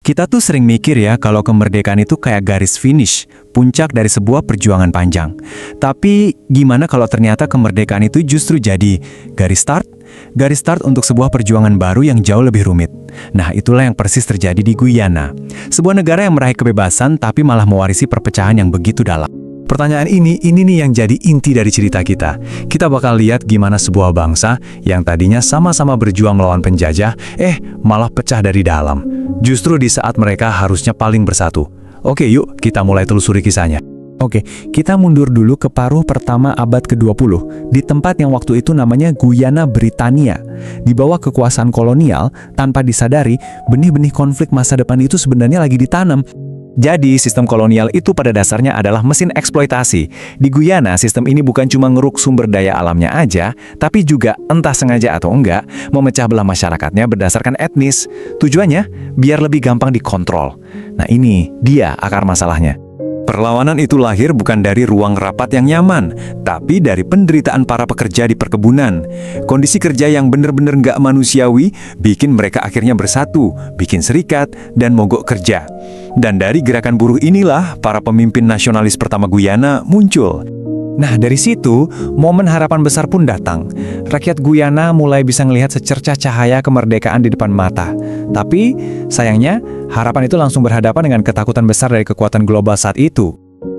Kita tuh sering mikir ya kalau kemerdekaan itu kayak garis finish, puncak dari sebuah perjuangan panjang. Tapi gimana kalau ternyata kemerdekaan itu justru jadi garis start? Garis start untuk sebuah perjuangan baru yang jauh lebih rumit. Nah, itulah yang persis terjadi di Guyana. Sebuah negara yang meraih kebebasan tapi malah mewarisi perpecahan yang begitu dalam. Pertanyaan ini nih yang jadi inti dari cerita kita. Kita bakal lihat gimana sebuah bangsa yang tadinya sama-sama berjuang melawan penjajah, malah pecah dari dalam. Justru di saat mereka harusnya paling bersatu. Oke, yuk kita mulai telusuri kisahnya. Oke, kita mundur dulu ke paruh pertama abad ke-20, di tempat yang waktu itu namanya Guyana Britania. Di bawah kekuasaan kolonial, tanpa disadari, benih-benih konflik masa depan itu sebenarnya lagi ditanam. Jadi, sistem kolonial itu pada dasarnya adalah mesin eksploitasi. Di Guyana, sistem ini bukan cuma ngeruk sumber daya alamnya aja, tapi juga, entah sengaja atau enggak, memecah belah masyarakatnya berdasarkan etnis. Tujuannya, biar lebih gampang dikontrol. Nah ini, dia akar masalahnya. Perlawanan itu lahir bukan dari ruang rapat yang nyaman, tapi dari penderitaan para pekerja di perkebunan. Kondisi kerja yang benar-benar nggak manusiawi bikin mereka akhirnya bersatu, bikin serikat, dan mogok kerja. Dan dari gerakan buruh inilah para pemimpin nasionalis pertama Guyana muncul. Nah, dari situ, momen harapan besar pun datang. Rakyat Guyana mulai bisa melihat secercah cahaya kemerdekaan di depan mata. Tapi, sayangnya, harapan itu langsung berhadapan dengan ketakutan besar dari kekuatan global saat itu.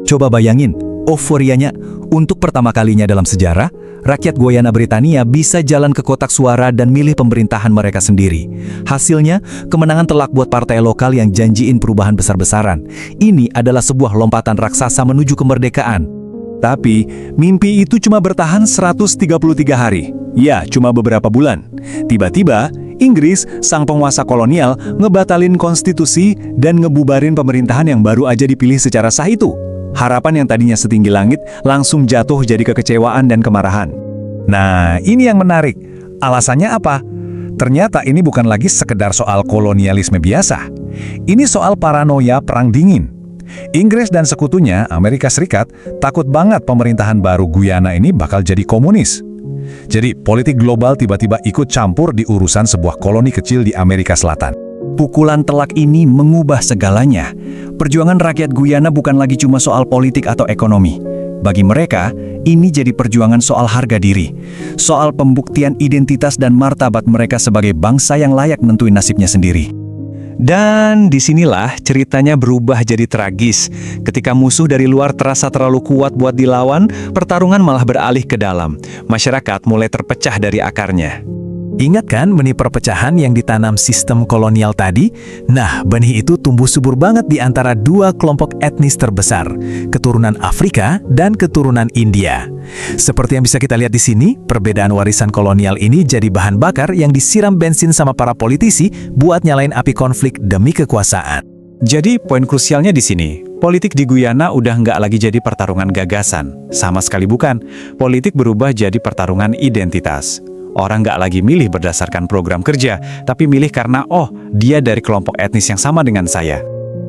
Coba bayangin, euforianya. Untuk pertama kalinya dalam sejarah, rakyat Guyana Britania bisa jalan ke kotak suara dan milih pemerintahan mereka sendiri. Hasilnya, kemenangan telak buat partai lokal yang janjiin perubahan besar-besaran. Ini adalah sebuah lompatan raksasa menuju kemerdekaan. Tapi, mimpi itu cuma bertahan 133 hari. Ya, cuma beberapa bulan. Tiba-tiba, Inggris, sang penguasa kolonial, ngebatalin konstitusi dan ngebubarin pemerintahan yang baru aja dipilih secara sah itu. Harapan yang tadinya setinggi langit langsung jatuh jadi kekecewaan dan kemarahan. Nah, ini yang menarik. Alasannya apa? Ternyata ini bukan lagi sekedar soal kolonialisme biasa. Ini soal paranoia perang dingin. Inggris dan sekutunya, Amerika Serikat, takut banget pemerintahan baru Guyana ini bakal jadi komunis. Jadi, politik global tiba-tiba ikut campur di urusan sebuah koloni kecil di Amerika Selatan. Pukulan telak ini mengubah segalanya. Perjuangan rakyat Guyana bukan lagi cuma soal politik atau ekonomi. Bagi mereka, ini jadi perjuangan soal harga diri. Soal pembuktian identitas dan martabat mereka sebagai bangsa yang layak nentuin nasibnya sendiri. Dan disinilah ceritanya berubah jadi tragis. Ketika musuh dari luar terasa terlalu kuat buat dilawan, pertarungan malah beralih ke dalam. Masyarakat mulai terpecah dari akarnya. Ingat kan benih perpecahan yang ditanam sistem kolonial tadi? Nah, benih itu tumbuh subur banget di antara dua kelompok etnis terbesar, keturunan Afrika dan keturunan India. Seperti yang bisa kita lihat di sini, perbedaan warisan kolonial ini jadi bahan bakar yang disiram bensin sama para politisi buat nyalain api konflik demi kekuasaan. Jadi, poin krusialnya di sini. Politik di Guyana udah nggak lagi jadi pertarungan gagasan. Sama sekali bukan. Politik berubah jadi pertarungan identitas. Orang nggak lagi milih berdasarkan program kerja, tapi milih karena, dia dari kelompok etnis yang sama dengan saya.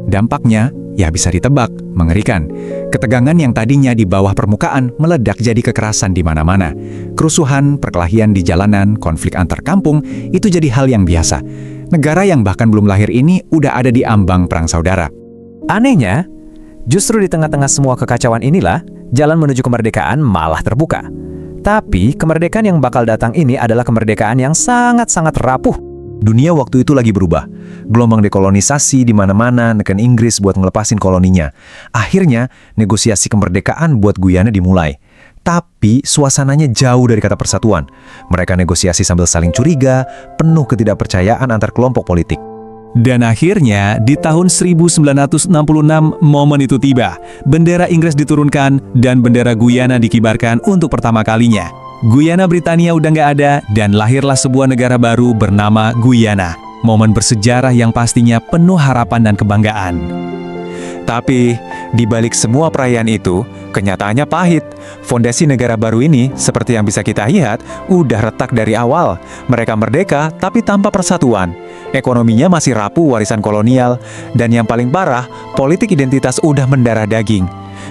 Dampaknya, ya bisa ditebak, mengerikan. Ketegangan yang tadinya di bawah permukaan meledak jadi kekerasan di mana-mana. Kerusuhan, perkelahian di jalanan, konflik antar kampung, itu jadi hal yang biasa. Negara yang bahkan belum lahir ini udah ada di ambang perang saudara. Anehnya, justru di tengah-tengah semua kekacauan inilah, jalan menuju kemerdekaan malah terbuka. Tapi, kemerdekaan yang bakal datang ini adalah kemerdekaan yang sangat-sangat rapuh. Dunia waktu itu lagi berubah. Gelombang dekolonisasi di mana-mana neken Inggris buat ngelepasin koloninya. Akhirnya, negosiasi kemerdekaan buat Guyana dimulai. Tapi, suasananya jauh dari kata persatuan. Mereka negosiasi sambil saling curiga, penuh ketidakpercayaan antar kelompok politik. Dan akhirnya, di tahun 1966, momen itu tiba. Bendera Inggris diturunkan dan bendera Guyana dikibarkan untuk pertama kalinya. Guyana Britania udah nggak ada dan lahirlah sebuah negara baru bernama Guyana. Momen bersejarah yang pastinya penuh harapan dan kebanggaan. Tapi, di balik semua perayaan itu, kenyataannya pahit. Fondasi negara baru ini, seperti yang bisa kita lihat, udah retak dari awal. Mereka merdeka, tapi tanpa persatuan. Ekonominya masih rapuh warisan kolonial. Dan yang paling parah, politik identitas udah mendarah daging.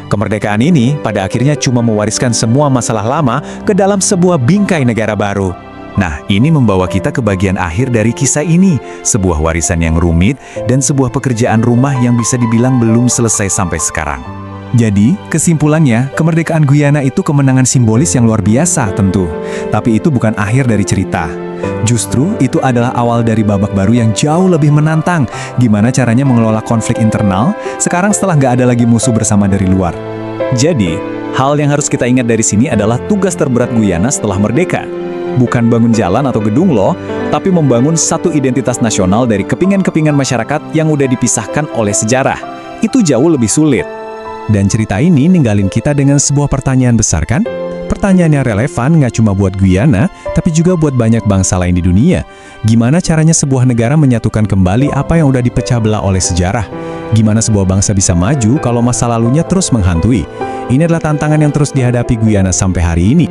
Kemerdekaan ini pada akhirnya cuma mewariskan semua masalah lama ke dalam sebuah bingkai negara baru. Nah, ini membawa kita ke bagian akhir dari kisah ini, sebuah warisan yang rumit dan sebuah pekerjaan rumah yang bisa dibilang belum selesai sampai sekarang. Jadi, kesimpulannya, kemerdekaan Guyana itu kemenangan simbolis yang luar biasa tentu. Tapi itu bukan akhir dari cerita. Justru itu adalah awal dari babak baru yang jauh lebih menantang. Gimana caranya mengelola konflik internal, sekarang setelah nggak ada lagi musuh bersama dari luar. Jadi, hal yang harus kita ingat dari sini adalah tugas terberat Guyana setelah merdeka. Bukan bangun jalan atau gedung loh, tapi membangun satu identitas nasional dari kepingan-kepingan masyarakat yang udah dipisahkan oleh sejarah. Itu jauh lebih sulit. Dan cerita ini ninggalin kita dengan sebuah pertanyaan besar kan? Pertanyaan yang relevan nggak cuma buat Guyana, tapi juga buat banyak bangsa lain di dunia. Gimana caranya sebuah negara menyatukan kembali apa yang udah dipecah belah oleh sejarah? Gimana sebuah bangsa bisa maju kalau masa lalunya terus menghantui? Ini adalah tantangan yang terus dihadapi Guyana sampai hari ini.